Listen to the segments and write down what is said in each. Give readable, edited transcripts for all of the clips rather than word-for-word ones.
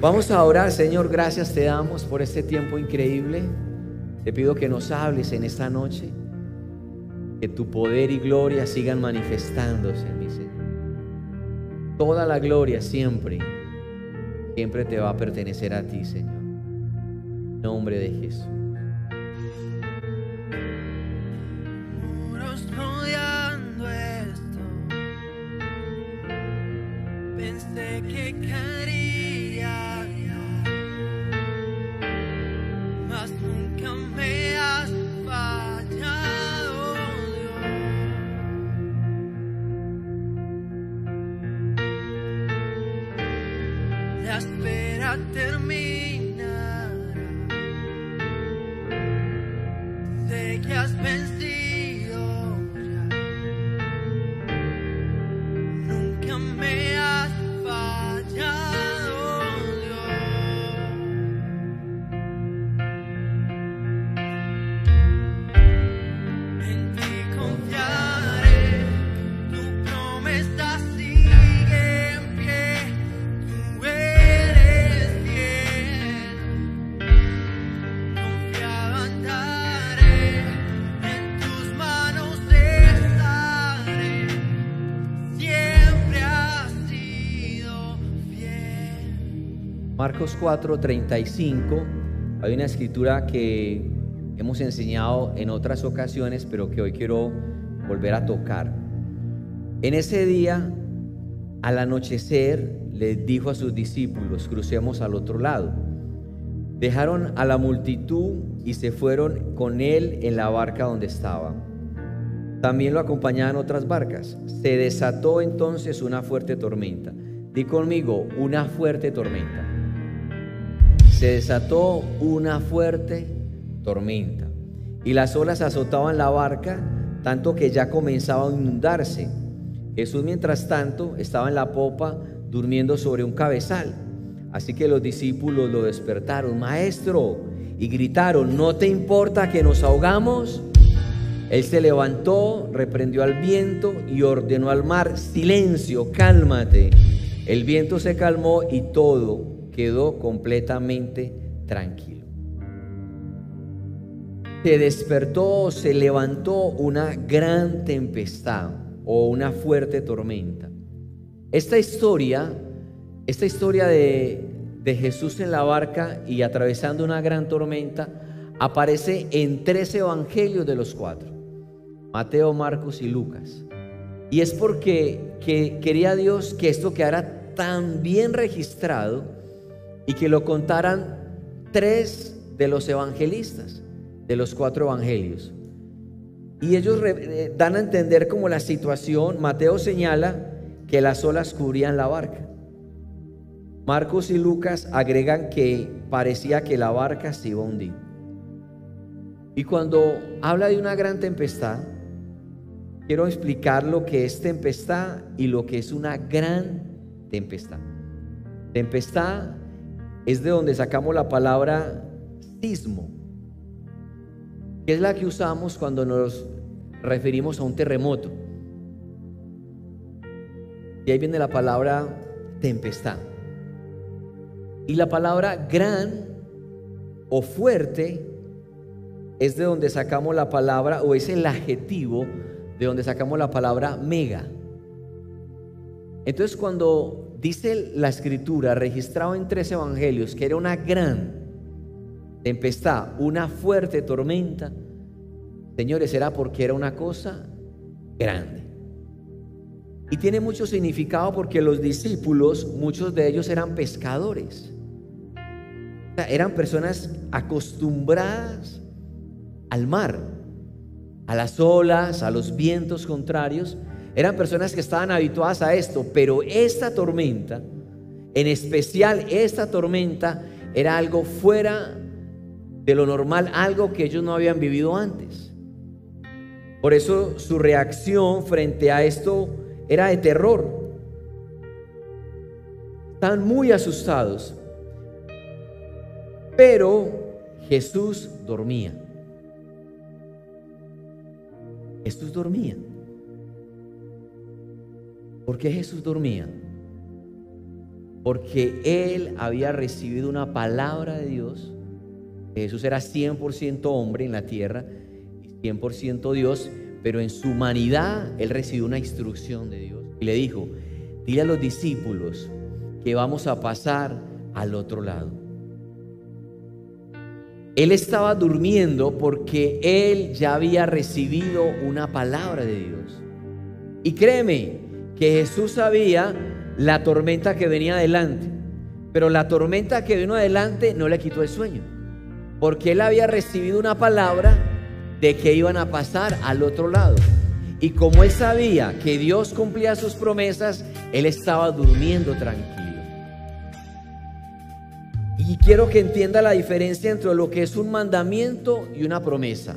Vamos a orar. Señor, gracias te damos por este tiempo increíble. Te pido que nos hables en esta noche, que tu poder y gloria sigan manifestándose en mi Señor. Toda la gloria siempre te va a pertenecer a ti, Señor. En nombre de Jesús. Muros rodeando esto, pensé que caería, mas nunca me has fallado, Dios. La espera terminará, sé que has vencido ya, nunca me has fallado, Dios. En ti confiaré, tu promesa sigue en pie, tú eres fiel. Confiado andaré, en tus manos estaré, siempre has sido fiel. Marcos 4:35. Hay una escritura que hemos enseñado en otras ocasiones, pero que hoy quiero volver a tocar. En ese día, al anochecer, les dijo a sus discípulos: crucemos al otro lado. Dejaron a la multitud y se fueron con él en la barca donde estaba. También lo acompañaban otras barcas. Se desató entonces una fuerte tormenta. Di conmigo: una fuerte tormenta. Se desató una fuerte tormenta y las olas azotaban la barca, tanto que ya comenzaba a inundarse. Jesús, mientras tanto, estaba en la popa durmiendo sobre un cabezal. Así que los discípulos lo despertaron: Maestro, y gritaron: ¿no te importa que nos ahogamos? Él se levantó, reprendió al viento y ordenó al mar: silencio, cálmate. El viento se calmó y todo quedó completamente tranquilo. Se despertó, se levantó una gran tempestad o una fuerte tormenta. Esta historia de Jesús en la barca y atravesando una gran tormenta aparece en 3 evangelios de los 4: Mateo, Marcos y Lucas. Y es porque quería Dios que esto quedara tan bien registrado y que lo contaran 3 de los evangelistas de los 4 evangelios. Y ellos dan a entender como la situación. Mateo señala que las olas cubrían la barca. Marcos y Lucas agregan que parecía que la barca se iba a hundir. Y cuando habla de una gran tempestad, quiero explicar lo que es tempestad y lo que es una gran tempestad. Tempestad es de donde sacamos la palabra sismo, que es la que usamos cuando nos referimos a un terremoto. Y ahí viene la palabra tempestad. Y la palabra gran o fuerte es de donde sacamos la palabra, o es el adjetivo de donde sacamos la palabra mega. Entonces, cuando dice la escritura, registrado en 3 evangelios, que era una gran tempestad, una fuerte tormenta, señores, era porque era una cosa grande. Y tiene mucho significado porque los discípulos, muchos de ellos eran pescadores. O sea, eran personas acostumbradas al mar, a las olas, a los vientos contrarios. Eran personas que estaban habituadas a esto, pero esta tormenta, en especial esta tormenta, era algo fuera de lo normal, algo que ellos no habían vivido antes. Por eso su reacción frente a esto era de terror. Estaban muy asustados. Pero Jesús dormía. Jesús dormía. ¿Por qué Jesús dormía? porque él había recibido una palabra de Dios. Jesús era 100% hombre en la tierra y 100% Dios, pero en su humanidad él recibió una instrucción de Dios y le dijo: dile a los discípulos que vamos a pasar al otro lado. Él estaba durmiendo porque él ya había recibido una palabra de Dios. Y créeme que Jesús sabía la tormenta que venía adelante, pero la tormenta que vino adelante no le quitó el sueño, porque él había recibido una palabra de que iban a pasar al otro lado. Y como él sabía que Dios cumplía sus promesas, él estaba durmiendo tranquilo. Y quiero que entienda la diferencia entre lo que es un mandamiento y una promesa.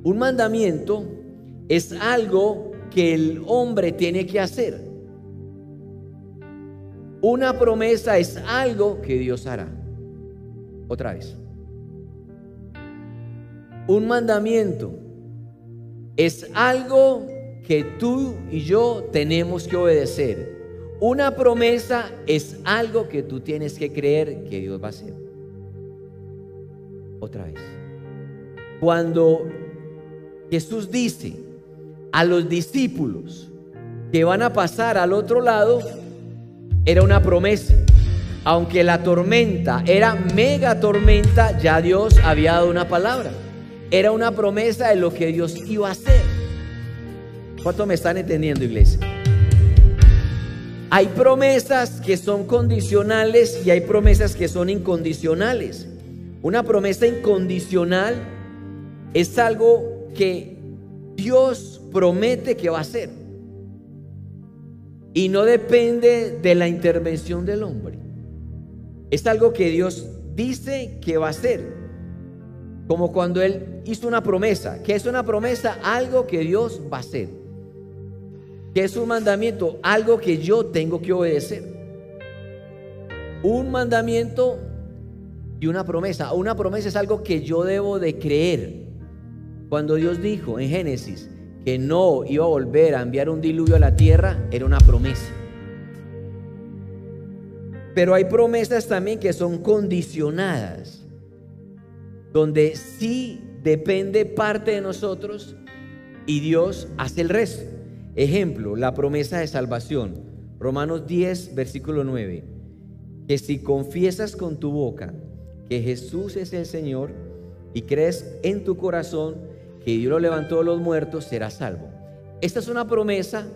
Un mandamiento es algo que el hombre tiene que hacer. Una promesa es algo que Dios hará. Otra vez. Un mandamiento es algo que tú y yo tenemos que obedecer. Una promesa es algo que tú tienes que creer que Dios va a hacer. Otra vez. Cuando Jesús dice a los discípulos que van a pasar al otro lado, era una promesa. Aunque la tormenta era mega tormenta, ya Dios había dado una palabra. Era una promesa de lo que Dios iba a hacer. ¿Cuánto me están entendiendo, iglesia? Hay promesas que son condicionales y hay promesas que son incondicionales. Una promesa incondicional es algo que Dios promete que va a hacer y no depende de la intervención del hombre. Es algo que Dios dice que va a hacer, como cuando Él hizo una promesa. ¿Qué es una promesa? Algo que Dios va a hacer. ¿Qué es un mandamiento? Algo que yo tengo que obedecer. Un mandamiento y una promesa. Una promesa es algo que yo debo de creer. Cuando Dios dijo en Génesis que no iba a volver a enviar un diluvio a la tierra, era una promesa. Pero hay promesas también que son condicionadas, donde sí depende parte de nosotros y Dios hace el resto. Ejemplo, la promesa de salvación. Romanos 10, versículo 9. Que si confiesas con tu boca que Jesús es el Señor y crees en tu corazón que Dios lo levantó de los muertos, serás salvo. Esta es una promesa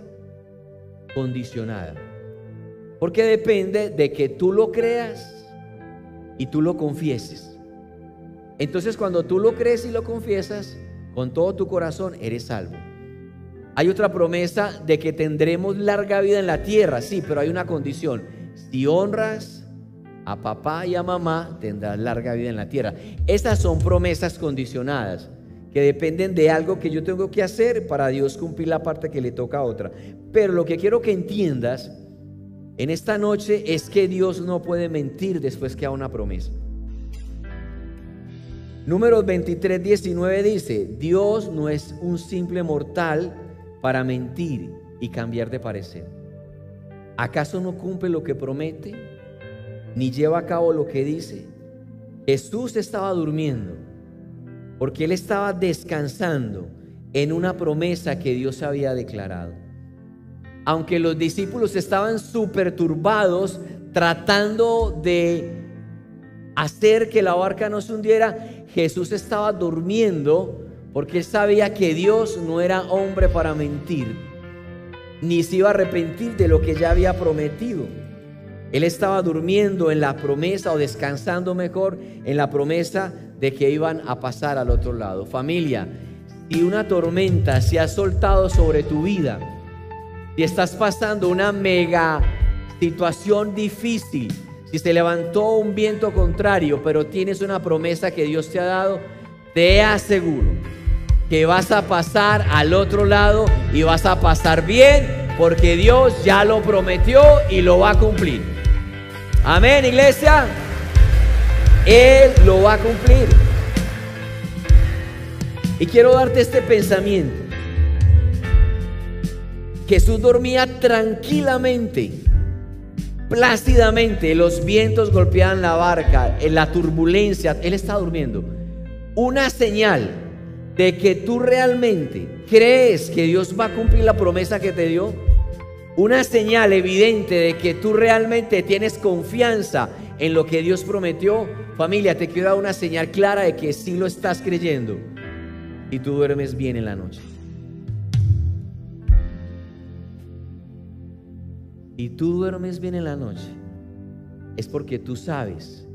condicionada, porque depende de que tú lo creas y tú lo confieses. Entonces, cuando tú lo crees y lo confiesas con todo tu corazón, eres salvo. Hay otra promesa de que tendremos larga vida en la tierra, sí, pero hay una condición. Si honras a papá y a mamá, tendrás larga vida en la tierra. Esas son promesas condicionadas, que dependen de algo que yo tengo que hacer para Dios cumplir la parte que le toca a otra. Pero lo que quiero que entiendas en esta noche es que Dios no puede mentir después que haga una promesa. Números 23, 19 dice: Dios no es un simple mortal para mentir y cambiar de parecer. ¿Acaso no cumple lo que promete, ni lleva a cabo lo que dice? Jesús estaba durmiendo porque Él estaba descansando en una promesa que Dios había declarado. Aunque los discípulos estaban súper turbados tratando de hacer que la barca no se hundiera, Jesús estaba durmiendo porque Él sabía que Dios no era hombre para mentir, ni se iba a arrepentir de lo que ya había prometido. Él estaba durmiendo en la promesa, o descansando mejor, en la promesa de que iban a pasar al otro lado. Familia, si una tormenta se ha soltado sobre tu vida, si estás pasando una mega situación difícil, si se levantó un viento contrario, pero tienes una promesa que Dios te ha dado, te aseguro que vas a pasar al otro lado y vas a pasar bien, porque Dios ya lo prometió y lo va a cumplir. Amén, iglesia. Él lo va a cumplir. Y quiero darte este pensamiento. Jesús dormía tranquilamente plácidamente los vientos golpeaban la barca, en la turbulencia, él está durmiendo. Una señal de que tú realmente crees que Dios va a cumplir la promesa que te dio. Una señal evidente de que tú realmente tienes confianza en lo que Dios prometió. Familia, te quiero dar una señal clara de que sí lo estás creyendo y tú duermes bien en la noche. Si tú duermes bien en la noche, es porque tú sabes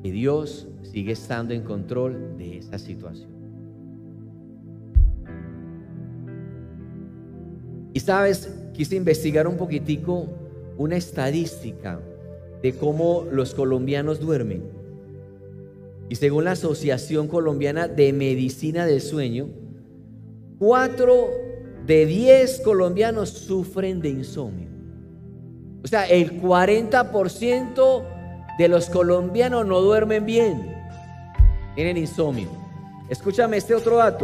que Dios sigue estando en control de esa situación. Y sabes, quise investigar un poquitico una estadística de cómo los colombianos duermen. Y según la Asociación Colombiana de Medicina del Sueño, 4 de 10 colombianos sufren de insomnio. O sea, el 40% de los colombianos no duermen bien, tienen insomnio. Escúchame este otro dato: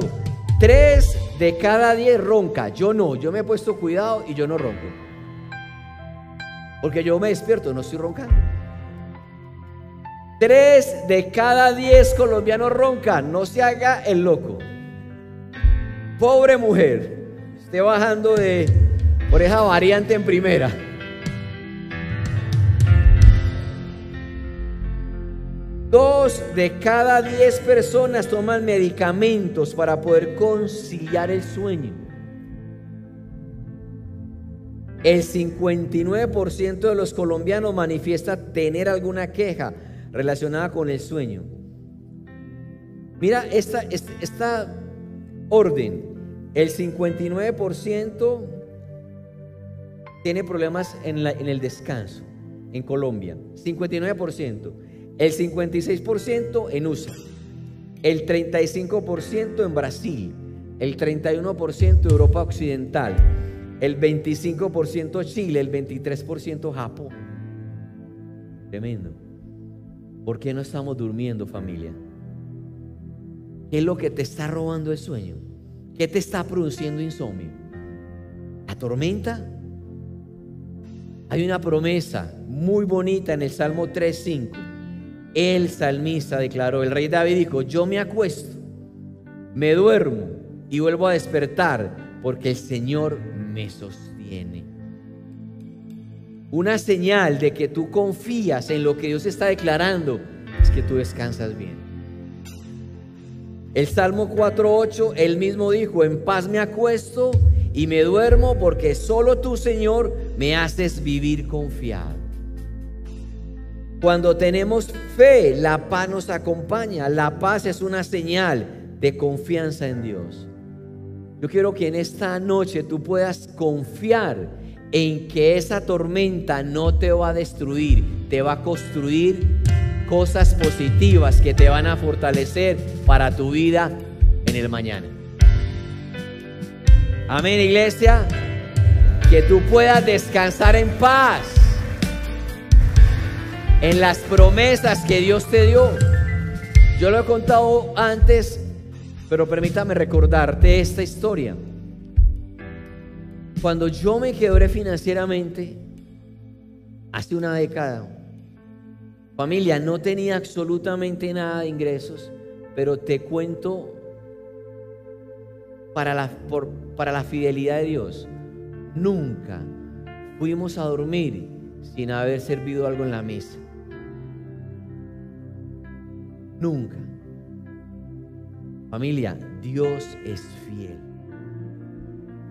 3 de cada 10 ronca. Yo no, yo me he puesto cuidado y yo no ronco, porque yo me despierto, no estoy roncando. 3 de cada 10 colombianos roncan. No se haga el loco. Pobre mujer, esté bajando por esa variante en primera. 2 de cada 10 personas toman medicamentos para poder conciliar el sueño. El 59% de los colombianos manifiesta tener alguna queja relacionada con el sueño. Mira esta orden. El 59% tiene problemas en el descanso en Colombia. 59%. El 56% en USA, el 35% en Brasil, el 31% en Europa Occidental, el 25% Chile, el 23% Japón. Tremendo. ¿Por qué no estamos durmiendo, familia? ¿Qué es lo que te está robando el sueño? ¿Qué te está produciendo insomnio? ¿La tormenta? Hay una promesa muy bonita en el Salmo 3:5. El salmista declaró, el rey David dijo: yo me acuesto, me duermo y vuelvo a despertar, porque el Señor me sostiene. Una señal de que tú confías en lo que Dios está declarando es que tú descansas bien. El Salmo 4:8, él mismo dijo: en paz me acuesto y me duermo, porque solo tú, Señor, me haces vivir confiado. Cuando tenemos fe, la paz nos acompaña. La paz es una señal de confianza en Dios. Yo quiero que en esta noche tú puedas confiar en que esa tormenta no te va a destruir, te va a construir cosas positivas que te van a fortalecer para tu vida en el mañana. Amén, iglesia. Que tú puedas descansar en paz en las promesas que Dios te dio. Yo lo he contado antes, pero permítame recordarte esta historia. Cuando yo me quebré financieramente hace una década, familia, no tenía absolutamente nada de ingresos, pero te cuento, para la fidelidad de Dios, nunca fuimos a dormir sin haber servido algo en la mesa. Nunca. Familia, Dios es fiel.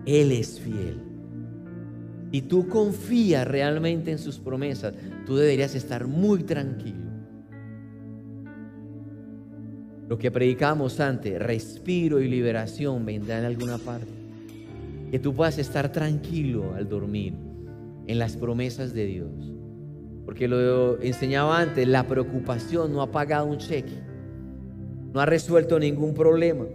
Él es fiel. Y tú confías realmente en sus promesas, tú deberías estar muy tranquilo. Lo que predicamos antes, respiro y liberación, vendrá en alguna parte. Que tú puedas estar tranquilo al dormir en las promesas de Dios. Porque lo enseñaba antes, la preocupación no ha pagado un cheque, no ha resuelto ningún problema.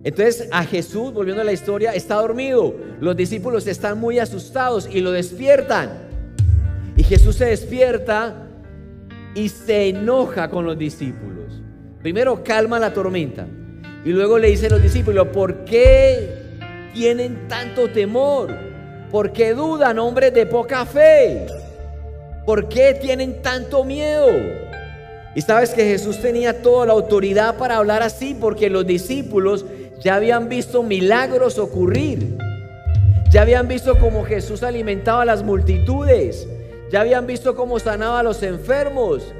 Entonces a Jesús, volviendo a la historia, está dormido. Los discípulos están muy asustados y lo despiertan. Y Jesús se despierta y se enoja con los discípulos. Primero calma la tormenta y luego le dice a los discípulos: ¿por qué tienen tanto temor? ¿Por qué dudan, hombres de poca fe? ¿Por qué tienen tanto miedo? Y sabes que Jesús tenía toda la autoridad para hablar así, porque los discípulos ya habían visto milagros ocurrir. Ya habían visto cómo Jesús alimentaba a las multitudes. Ya habían visto cómo sanaba a los enfermos.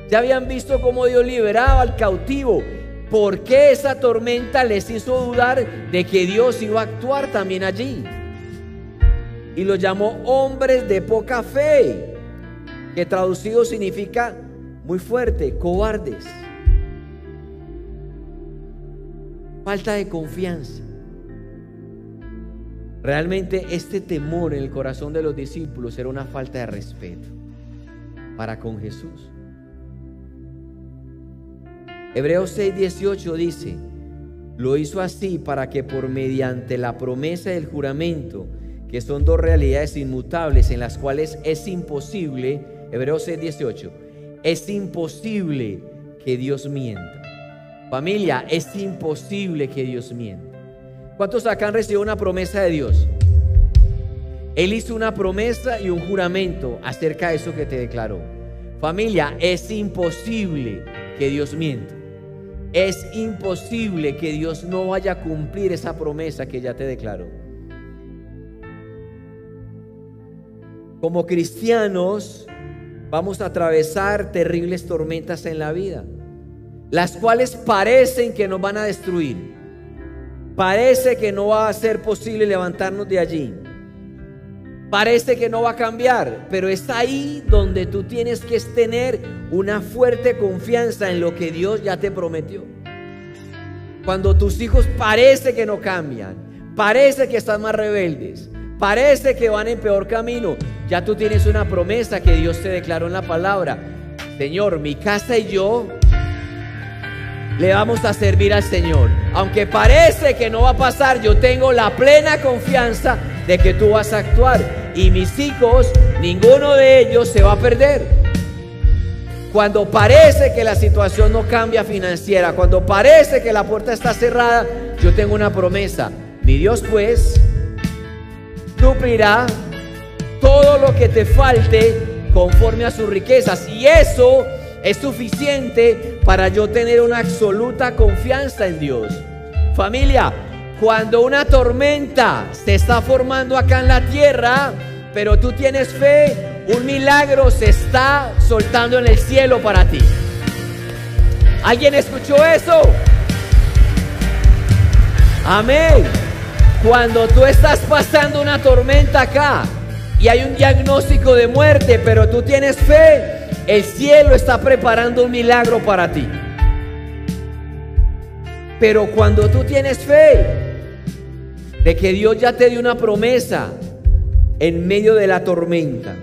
Ya habían visto cómo Dios liberaba al cautivo. ¿Por qué esa tormenta les hizo dudar de que Dios iba a actuar también allí? Y los llamó hombres de poca fe, que traducido significa muy fuerte, cobardes. Falta de confianza. Realmente este temor en el corazón de los discípulos era una falta de respeto para con Jesús. Hebreos 6:18 dice: lo hizo así para que por mediante la promesa del juramento, que son dos realidades inmutables en las cuales es imposible, Hebreos 6:18, es imposible que Dios mienta. Familia, es imposible que Dios mienta. ¿Cuántos acá han recibido una promesa de Dios? Él hizo una promesa y un juramento acerca de eso que te declaró. Familia, es imposible que Dios mienta. Es imposible que Dios no vaya a cumplir esa promesa que ya te declaró. Como cristianos vamos a atravesar terribles tormentas en la vida, las cuales parecen que nos van a destruir. Parece que no va a ser posible levantarnos de allí. Parece que no va a cambiar, pero es ahí donde tú tienes que tener una fuerte confianza en lo que Dios ya te prometió. Cuando tus hijos parece que no cambian, parece que están más rebeldes, parece que van en peor camino, ya tú tienes una promesa que Dios te declaró en la palabra. Señor, mi casa y yo le vamos a servir al Señor. Aunque parece que no va a pasar, yo tengo la plena confianza de que tú vas a actuar. Y mis hijos, ninguno de ellos se va a perder. Cuando parece que la situación no cambia financiera, cuando parece que la puerta está cerrada, yo tengo una promesa. Mi Dios pues suplirá todo lo que te falte conforme a sus riquezas. Y eso es suficiente para yo tener una absoluta confianza en Dios. Familia, cuando una tormenta se está formando acá en la tierra, pero tú tienes fe, un milagro se está soltando en el cielo para ti. ¿Alguien escuchó eso? Amén. Cuando tú estás pasando una tormenta acá y hay un diagnóstico de muerte, pero tú tienes fe, el cielo está preparando un milagro para ti. Pero cuando tú tienes fe de que Dios ya te dio una promesa en medio de la tormenta,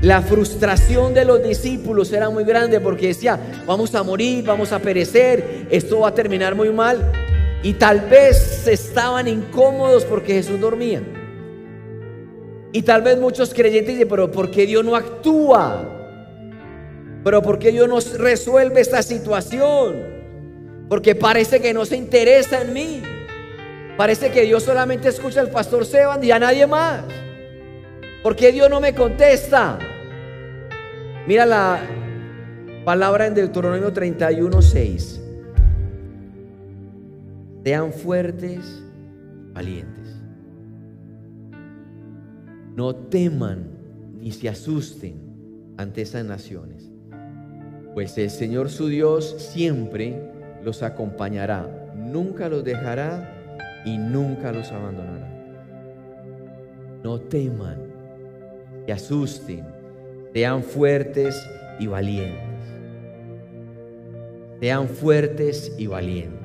la frustración de los discípulos era muy grande porque decía: vamos a morir, vamos a perecer, esto va a terminar muy mal. Y tal vez estaban incómodos porque Jesús dormía. Y tal vez muchos creyentes dicen: pero ¿por qué Dios no actúa? ¿Pero por qué Dios no resuelve esta situación? Porque parece que no se interesa en mí. Parece que Dios solamente escucha al pastor Seban y a nadie más. ¿Por qué Dios no me contesta? Mira la palabra en Deuteronomio 31:6. Sean fuertes, valientes. No teman ni se asusten ante esas naciones, pues el Señor su Dios siempre los acompañará, nunca los dejará y nunca los abandonará. No teman, se asusten, sean fuertes y valientes. Sean fuertes y valientes.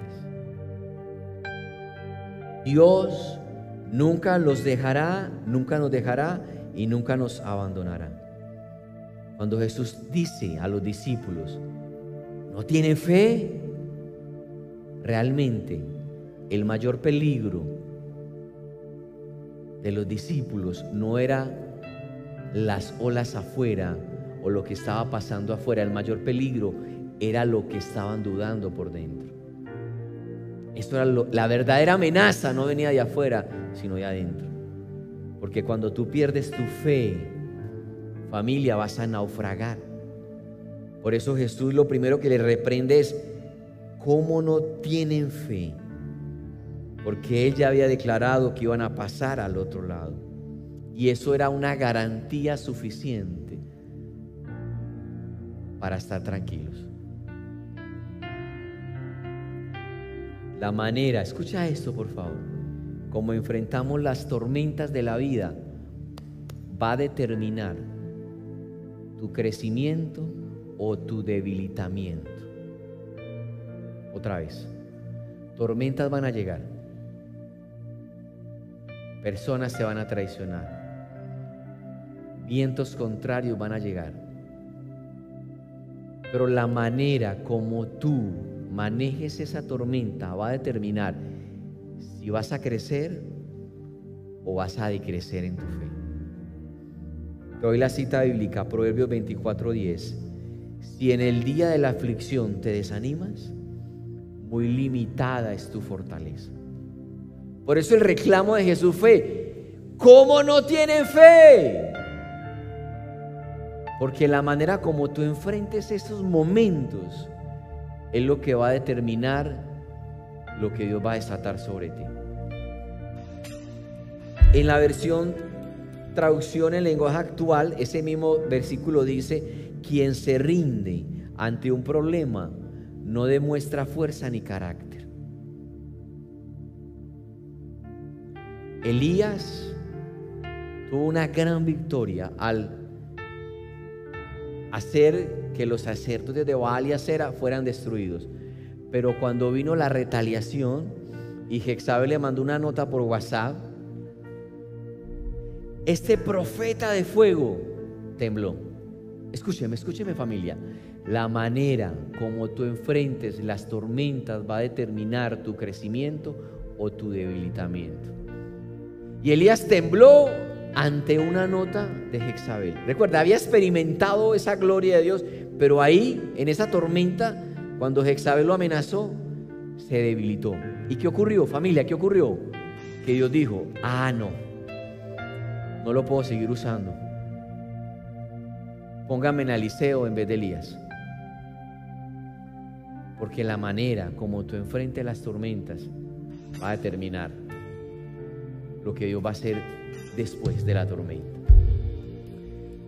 Dios nunca los dejará, nunca nos dejará y nunca nos abandonará. Cuando Jesús dice a los discípulos: ¿no tienen fe? Realmente el mayor peligro de los discípulos no era las olas afuera o lo que estaba pasando afuera. El mayor peligro era lo que estaban dudando por dentro. Esto era la verdadera amenaza, no venía de afuera, sino de adentro. Porque cuando tú pierdes tu fe, Familia, vas a naufragar. Por eso Jesús lo primero que le reprende es: ¿cómo no tienen fe? Porque Él ya había declarado que iban a pasar al otro lado. Y eso era una garantía suficiente para estar tranquilos. La manera, escucha esto por favor, como enfrentamos las tormentas de la vida va a determinar tu crecimiento o tu debilitamiento. Otra vez, tormentas van a llegar, personas se van a traicionar, vientos contrarios van a llegar, pero la manera como tú manejes esa tormenta va a determinar si vas a crecer o vas a decrecer en tu fe. Te doy la cita bíblica, Proverbios 24:10. Si en el día de la aflicción te desanimas, muy limitada es tu fortaleza. Por eso el reclamo de Jesús fue: ¿cómo no tienen fe? Porque la manera como tú enfrentes esos momentos es lo que va a determinar lo que Dios va a desatar sobre ti. En la versión traducción en lenguaje actual, ese mismo versículo dice: quien se rinde ante un problema no demuestra fuerza ni carácter. Elías tuvo una gran victoria al hacer que los sacerdotes de Baal y Acera fueran destruidos. Pero cuando vino la retaliación y Jezabel le mandó una nota por WhatsApp, este profeta de fuego tembló. Escúcheme familia. La manera como tú enfrentes las tormentas va a determinar tu crecimiento o tu debilitamiento. Y Elías tembló ante una nota de Jezabel. Recuerda, había experimentado esa gloria de Dios, pero ahí, en esa tormenta, cuando Jezabel lo amenazó, se debilitó. ¿Y qué ocurrió, familia? ¿Qué ocurrió? Que Dios dijo: no lo puedo seguir usando. Póngame en Eliseo en vez de Elías. Porque la manera como tú enfrentes las tormentas va a determinar lo que Dios va a hacer después de la tormenta.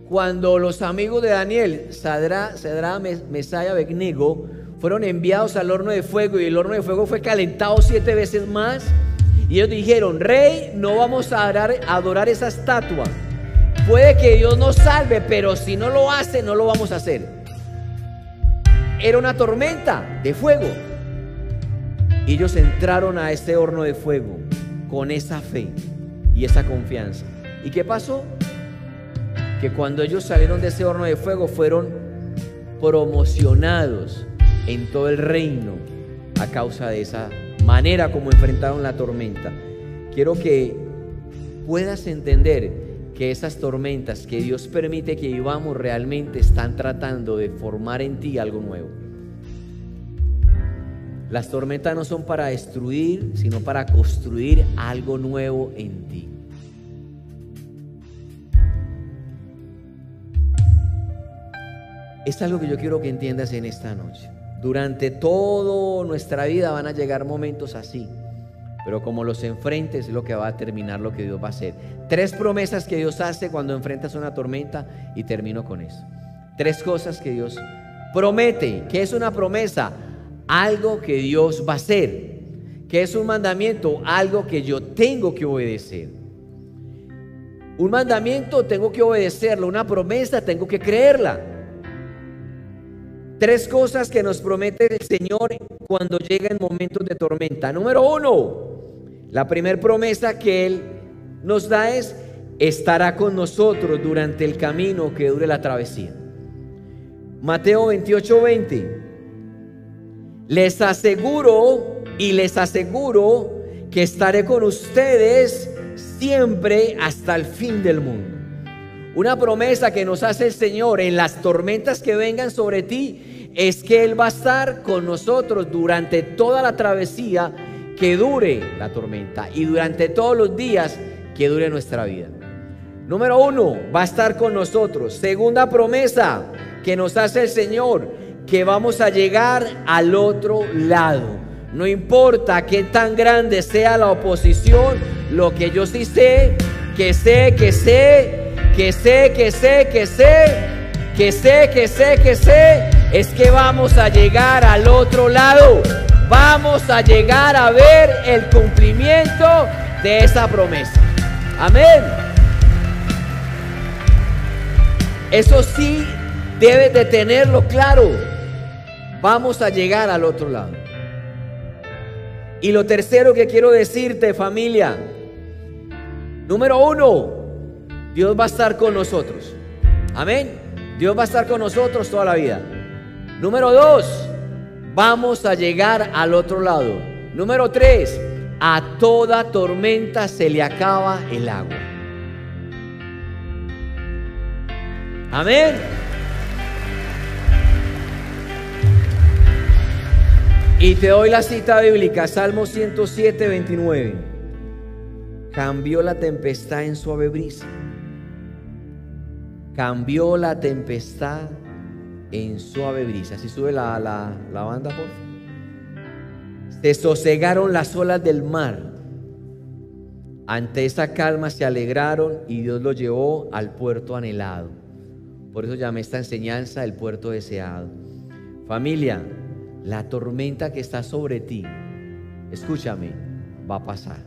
Cuando los amigos de Daniel, Sadrach, Mesach y Abednego, fueron enviados al horno de fuego, y el horno de fuego fue calentado 7 veces más, y ellos dijeron: rey, no vamos a adorar esa estatua. Puede que Dios nos salve, pero si no lo hace, no lo vamos a hacer. Era una tormenta de fuego. Y ellos entraron a ese horno de fuego con esa fe y esa confianza. ¿Y qué pasó? Que cuando ellos salieron de ese horno de fuego, fueron promocionados en todo el reino a causa de esa manera como enfrentaron la tormenta. Quiero que puedas entender que esas tormentas que Dios permite que vivamos realmente están tratando de formar en ti algo nuevo. Las tormentas no son para destruir, sino para construir algo nuevo en ti. Es algo que yo quiero que entiendas en esta noche. Durante toda nuestra vida van a llegar momentos así, pero como los enfrentes es lo que va a determinar lo que Dios va a hacer. 3 promesas que Dios hace cuando enfrentas una tormenta, y termino con eso. 3 cosas que Dios promete. ¿Qué es una promesa? Algo que Dios va a hacer. ¿Qué es un mandamiento? Algo que yo tengo que obedecer. Un mandamiento tengo que obedecerlo, una promesa tengo que creerla. 3 cosas que nos promete el Señor cuando llega en momentos de tormenta. Número 1, la primera promesa que Él nos da es: estará con nosotros durante el camino que dure la travesía. Mateo 28:20. Les aseguro que estaré con ustedes siempre hasta el fin del mundo. Una promesa que nos hace el Señor en las tormentas que vengan sobre ti es que Él va a estar con nosotros durante toda la travesía que dure la tormenta y durante todos los días que dure nuestra vida. Número 1, va a estar con nosotros. Segunda promesa que nos hace el Señor, que vamos a llegar al otro lado. No importa qué tan grande sea la oposición, lo que yo sí sé, es que vamos a llegar al otro lado. Vamos a llegar a ver el cumplimiento de esa promesa. Amén. Eso sí, debes de tenerlo claro. Vamos a llegar al otro lado. Y lo tercero que quiero decirte, familia. Número 1, Dios va a estar con nosotros. Amén. Dios va a estar con nosotros toda la vida. Número 2, vamos a llegar al otro lado. Número 3, a toda tormenta se le acaba el agua. Amén. Y te doy la cita bíblica, Salmo 107, 29. Cambió la tempestad en suave brisa. Cambió la tempestad en suave brisa. Si sube la banda, por favor. Se sosegaron las olas del mar. Ante esa calma se alegraron y Dios los llevó al puerto anhelado. Por eso llamé esta enseñanza el puerto deseado. Familia, la tormenta que está sobre ti, escúchame, va a pasar.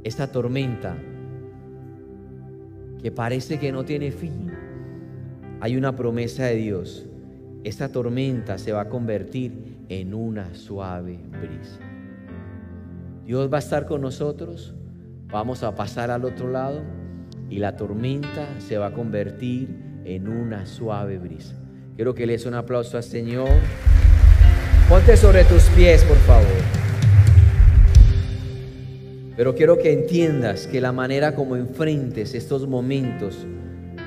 Esta tormenta que parece que no tiene fin, hay una promesa de Dios. Esta tormenta se va a convertir en una suave brisa. Dios va a estar con nosotros, vamos a pasar al otro lado y la tormenta se va a convertir en una suave brisa. Quiero que le des un aplauso al Señor. Ponte sobre tus pies, por favor. Pero quiero que entiendas que la manera como enfrentes estos momentos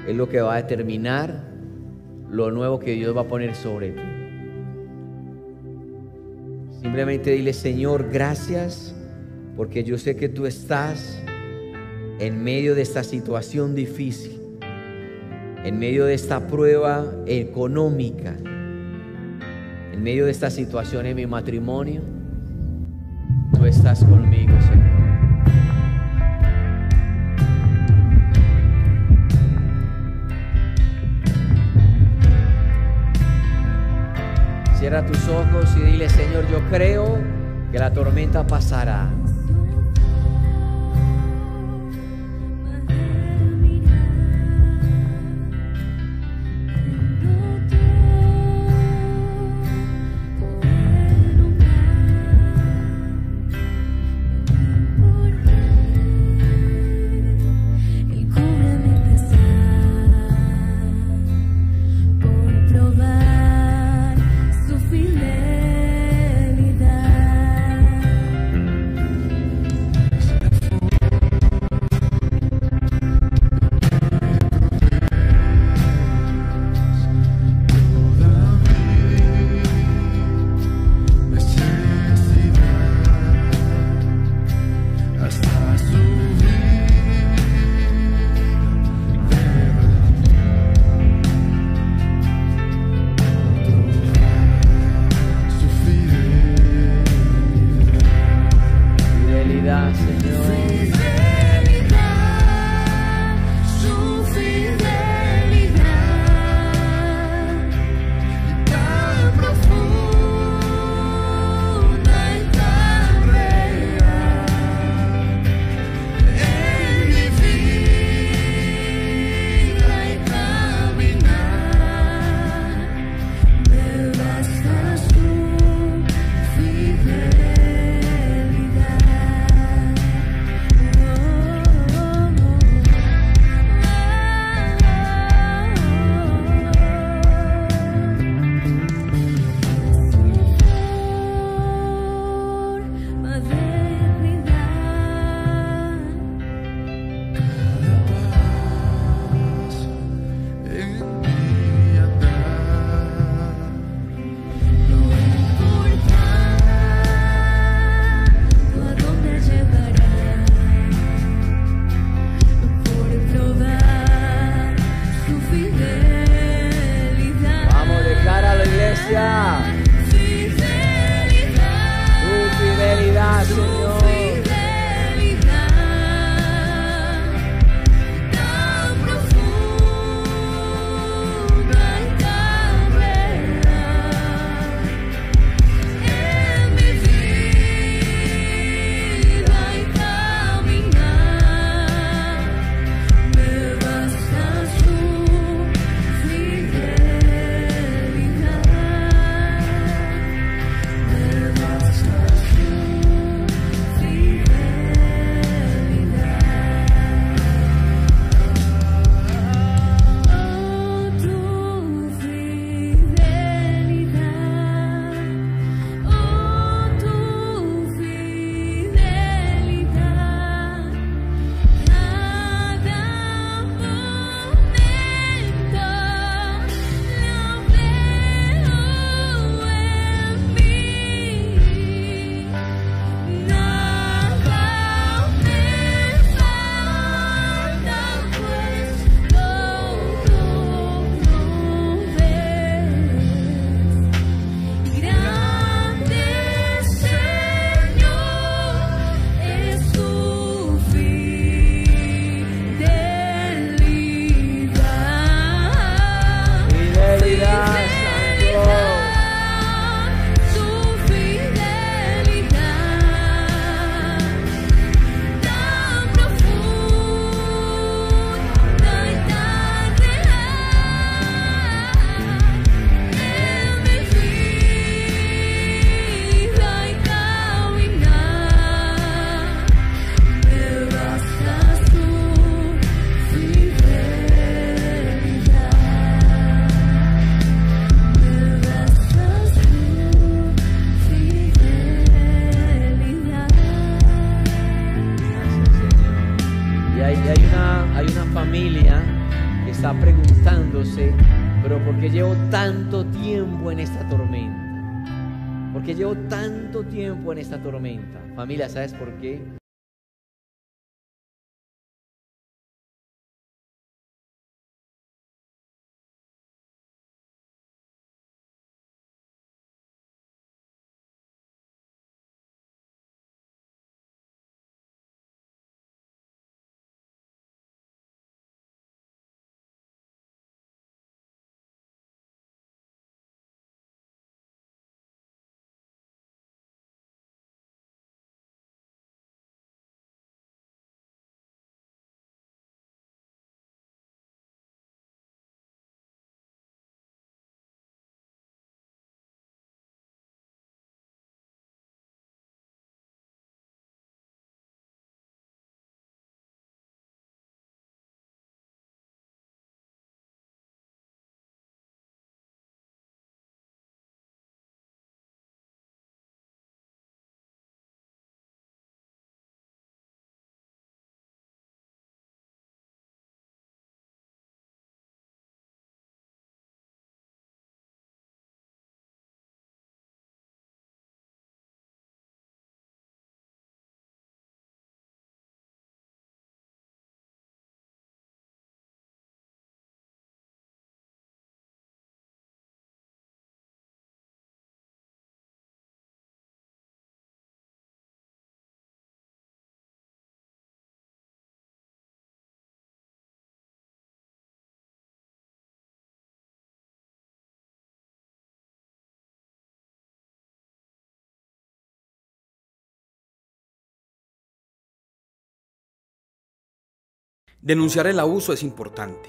es lo que va a determinar lo nuevo que Dios va a poner sobre ti. Simplemente dile: Señor, gracias, porque yo sé que tú estás en medio de esta situación difícil, en medio de esta prueba económica, en medio de esta situación en mi matrimonio. Tú estás conmigo, Señor. Cierra tus ojos y dile: Señor, yo creo que la tormenta pasará. gracia, tu fidelidad, Señor. Hay una familia que está preguntándose, pero ¿por qué llevo tanto tiempo en esta tormenta? ¿Por qué llevo tanto tiempo en esta tormenta? Familia, ¿sabes por qué? Denunciar el abuso es importante.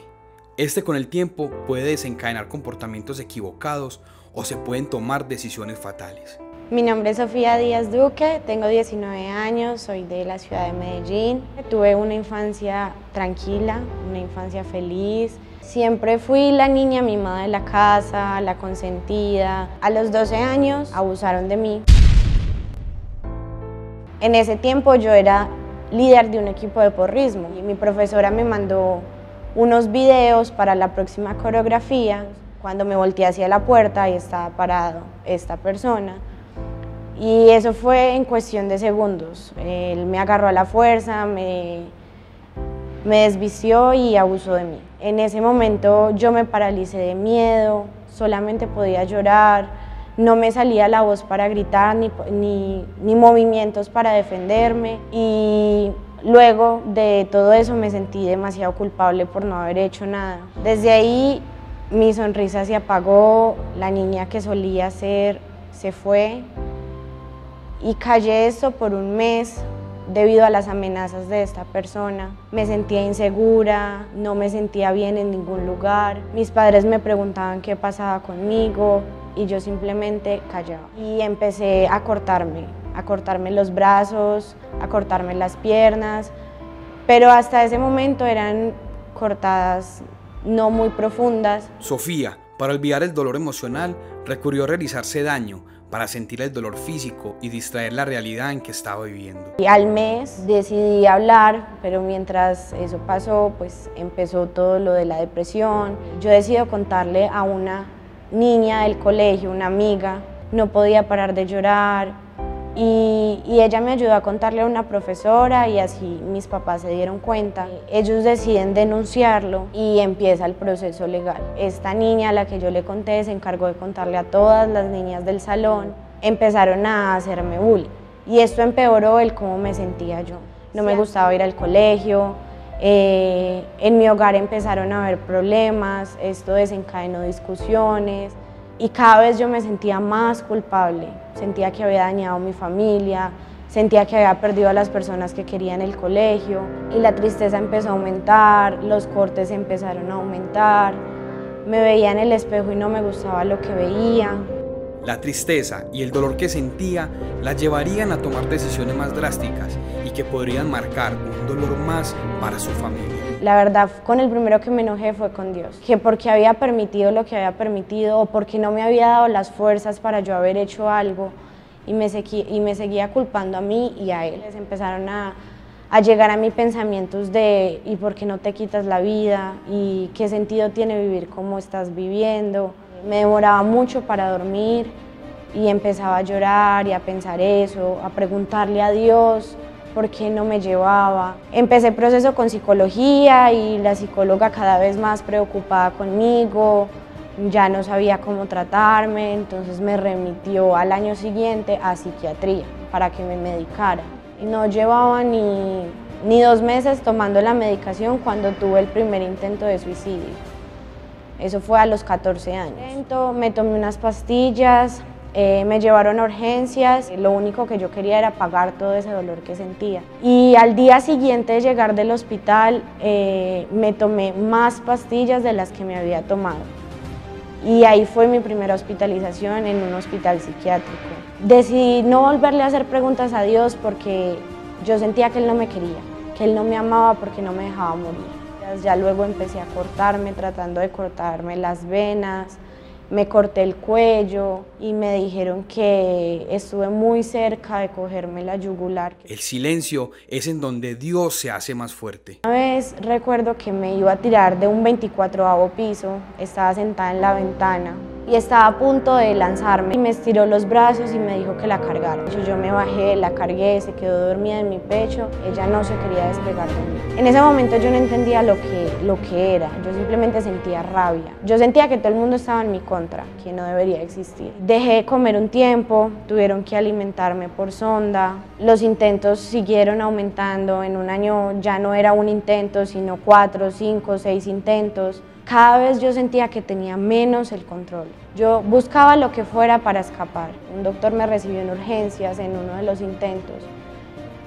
Este con el tiempo puede desencadenar comportamientos equivocados o se pueden tomar decisiones fatales. Mi nombre es Sofía Díaz Duque, tengo 19 años, soy de la ciudad de Medellín. Tuve una infancia tranquila, una infancia feliz. Siempre fui la niña mimada de la casa, la consentida. A los 12 años abusaron de mí. En ese tiempo yo era líder de un equipo de porrismo y mi profesora me mandó unos videos para la próxima coreografía. Cuando me volteé hacia la puerta y estaba parado esta persona, y eso fue en cuestión de segundos. Él me agarró a la fuerza, me desvistió y abusó de mí. En ese momento yo me paralicé de miedo, solamente podía llorar, no me salía la voz para gritar ni movimientos para defenderme, y luego de todo eso me sentí demasiado culpable por no haber hecho nada. Desde ahí mi sonrisa se apagó, la niña que solía ser se fue y callé esto por un mes debido a las amenazas de esta persona. Me sentía insegura, no me sentía bien en ningún lugar. Mis padres me preguntaban qué pasaba conmigo y yo simplemente callaba. Y empecé a cortarme los brazos, a cortarme las piernas, pero hasta ese momento eran cortadas no muy profundas. Sofía, para olvidar el dolor emocional, recurrió a realizarse daño para sentir el dolor físico y distraer la realidad en que estaba viviendo. Y al mes decidí hablar, pero mientras eso pasó, pues empezó todo lo de la depresión. Yo decidí contarle a una niña del colegio, una amiga, no podía parar de llorar, y ella me ayudó a contarle a una profesora y así mis papás se dieron cuenta. Ellos deciden denunciarlo y empieza el proceso legal. Esta niña a la que yo le conté se encargó de contarle a todas las niñas del salón. Empezaron a hacerme bullying y esto empeoró el cómo me sentía yo. No me gustaba ir al colegio, en mi hogar empezaron a haber problemas, esto desencadenó discusiones. Y cada vez yo me sentía más culpable, sentía que había dañado a mi familia, sentía que había perdido a las personas que quería en el colegio y la tristeza empezó a aumentar, los cortes empezaron a aumentar, me veía en el espejo y no me gustaba lo que veía. La tristeza y el dolor que sentía la llevarían a tomar decisiones más drásticas y que podrían marcar un dolor más para su familia. La verdad, con el primero que me enojé fue con Dios, que porque había permitido lo que había permitido o porque no me había dado las fuerzas para yo haber hecho algo y me seguía culpando a mí y a él. Les empezaron a llegar a mí pensamientos de ¿y por qué no te quitas la vida? ¿Y qué sentido tiene vivir como estás viviendo? Me demoraba mucho para dormir y empezaba a llorar y a pensar eso, a preguntarle a Dios por qué no me llevaba. Empecé el proceso con psicología y la psicóloga cada vez más preocupada conmigo, ya no sabía cómo tratarme, entonces me remitió al año siguiente a psiquiatría para que me medicara. No llevaba ni 2 meses tomando la medicación cuando tuve el primer intento de suicidio. Eso fue a los 14 años. Me tomé unas pastillas, me llevaron a urgencias, lo único que yo quería era apagar todo ese dolor que sentía. Y al día siguiente de llegar del hospital me tomé más pastillas de las que me había tomado. Y ahí fue mi primera hospitalización en un hospital psiquiátrico. Decidí no volverle a hacer preguntas a Dios porque yo sentía que Él no me quería, que Él no me amaba porque no me dejaba morir. Ya luego empecé a cortarme, tratando de cortarme las venas, me corté el cuello y me dijeron que estuve muy cerca de cogerme la yugular. El silencio es en donde Dios se hace más fuerte. Una vez recuerdo que me iba a tirar de un 24º piso, estaba sentada en la ventana y estaba a punto de lanzarme y me estiró los brazos y me dijo que la cargara. Yo me bajé, la cargué, se quedó dormida en mi pecho, ella no se quería despegar de mí. En ese momento yo no entendía lo que era, yo simplemente sentía rabia. Yo sentía que todo el mundo estaba en mi contra, que no debería existir. Dejé de comer un tiempo, tuvieron que alimentarme por sonda, los intentos siguieron aumentando, en un año ya no era un intento, sino 4, 5, 6 intentos. Cada vez yo sentía que tenía menos el control. Yo buscaba lo que fuera para escapar. Un doctor me recibió en urgencias en uno de los intentos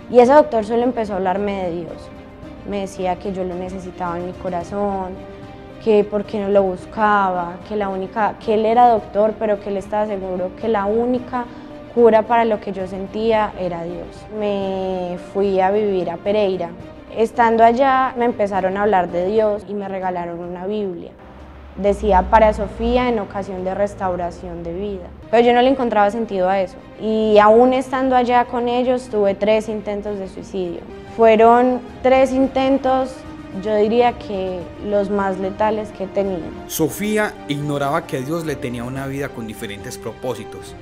y ese doctor solo empezó a hablarme de Dios. Me decía que yo lo necesitaba en mi corazón, que por qué no lo buscaba, que él era doctor, pero que él estaba seguro que la única cura para lo que yo sentía era Dios. Me fui a vivir a Pereira. Estando allá me empezaron a hablar de Dios y me regalaron una Biblia. Decía para Sofía en ocasión de restauración de vida. Pero yo no le encontraba sentido a eso. Y aún estando allá con ellos tuve 3 intentos de suicidio. Fueron 3 intentos, yo diría que los más letales que he tenido. Sofía ignoraba que Dios le tenía una vida con diferentes propósitos,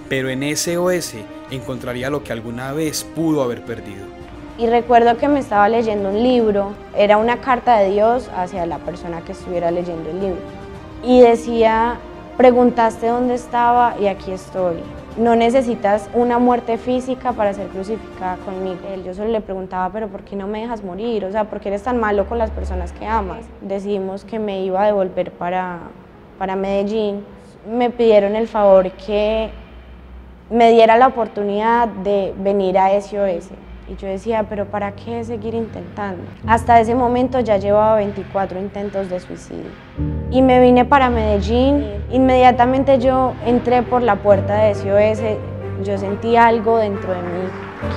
pero en SOS encontraría lo que alguna vez pudo haber perdido. Y recuerdo que me estaba leyendo un libro, era una carta de Dios hacia la persona que estuviera leyendo el libro. Y decía preguntaste dónde estaba y aquí estoy. No necesitas una muerte física para ser crucificada conmigo. Yo solo le preguntaba, pero ¿por qué no me dejas morir? O sea, ¿por qué eres tan malo con las personas que amas? Decidimos que me iba a devolver para Medellín. Me pidieron el favor que me diera la oportunidad de venir a SOS. Y yo decía, pero ¿para qué seguir intentando? Hasta ese momento ya llevaba 24 intentos de suicidio. Y me vine para Medellín. Inmediatamente yo entré por la puerta de SOS. Yo sentí algo dentro de mí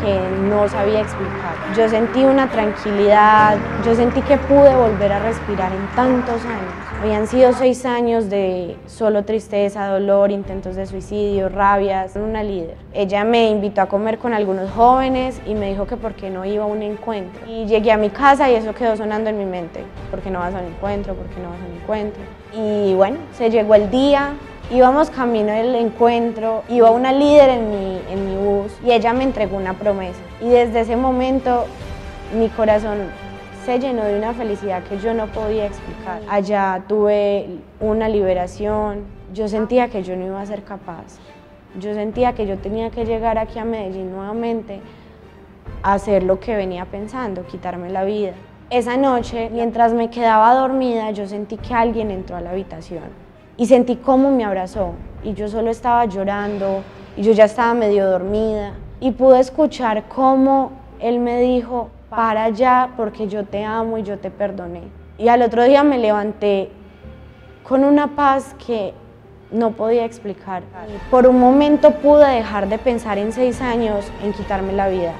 que no sabía explicar. Yo sentí una tranquilidad, yo sentí que pude volver a respirar en tantos años. Habían sido 6 años de solo tristeza, dolor, intentos de suicidio, rabias. Una líder. Ella me invitó a comer con algunos jóvenes y me dijo que por qué no iba a un encuentro. Y llegué a mi casa y eso quedó sonando en mi mente. ¿Por qué no vas a un encuentro? ¿Por qué no vas a un encuentro? Y bueno, se llegó el día. Íbamos camino del encuentro, iba una líder en mi bus y ella me entregó una promesa. Y desde ese momento mi corazón se llenó de una felicidad que yo no podía explicar. Allá tuve una liberación, yo sentía que yo no iba a ser capaz. Yo sentía que yo tenía que llegar aquí a Medellín nuevamente a hacer lo que venía pensando, quitarme la vida. Esa noche, mientras me quedaba dormida, yo sentí que alguien entró a la habitación. Y sentí cómo me abrazó y yo solo estaba llorando y yo ya estaba medio dormida y pude escuchar cómo él me dijo, para ya porque yo te amo y yo te perdoné. Y al otro día me levanté con una paz que no podía explicar. Por un momento pude dejar de pensar en 6 años en quitarme la vida.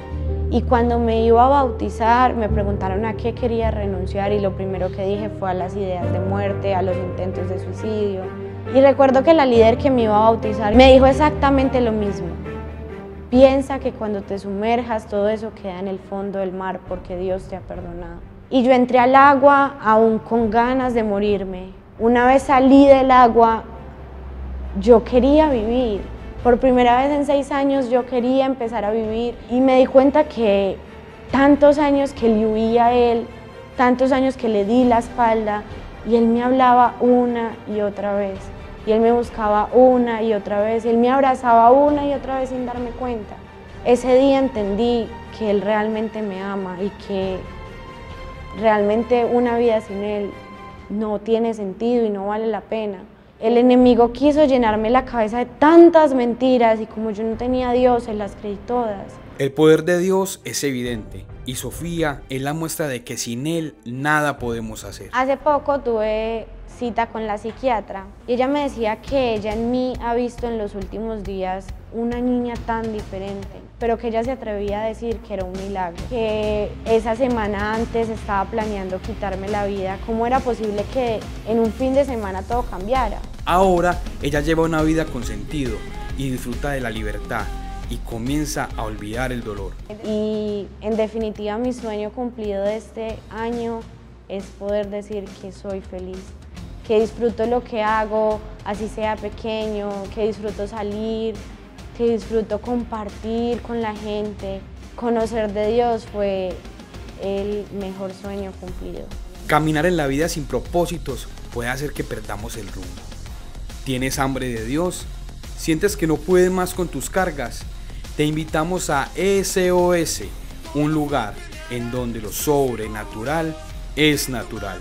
Y cuando me iba a bautizar me preguntaron a qué quería renunciar y lo primero que dije fue a las ideas de muerte, a los intentos de suicidio. Y recuerdo que la líder que me iba a bautizar me dijo exactamente lo mismo. Piensa que cuando te sumerjas todo eso queda en el fondo del mar porque Dios te ha perdonado. Y yo entré al agua aún con ganas de morirme. Una vez salí del agua, yo quería vivir. Por primera vez en 6 años yo quería empezar a vivir y me di cuenta que tantos años que le huía a él, tantos años que le di la espalda y él me hablaba una y otra vez y él me buscaba una y otra vez y él me abrazaba una y otra vez sin darme cuenta. Ese día entendí que él realmente me ama y que realmente una vida sin él no tiene sentido y no vale la pena. El enemigo quiso llenarme la cabeza de tantas mentiras y como yo no tenía a Dios, se las creí todas. El poder de Dios es evidente y Sofía es la muestra de que sin Él nada podemos hacer. Hace poco tuve cita con la psiquiatra y ella me decía que ella en mí ha visto en los últimos días una niña tan diferente, pero que ella se atrevía a decir que era un milagro, que esa semana antes estaba planeando quitarme la vida. ¿Cómo era posible que en un fin de semana todo cambiara? Ahora ella lleva una vida con sentido y disfruta de la libertad y comienza a olvidar el dolor. Y en definitiva mi sueño cumplido de este año es poder decir que soy feliz, que disfruto lo que hago, así sea pequeño, que disfruto salir, que disfruto compartir con la gente. Conocer de Dios fue el mejor sueño cumplido. Caminar en la vida sin propósitos puede hacer que perdamos el rumbo. ¿Tienes hambre de Dios? ¿Sientes que no puedes más con tus cargas? Te invitamos a SOS, un lugar en donde lo sobrenatural es natural.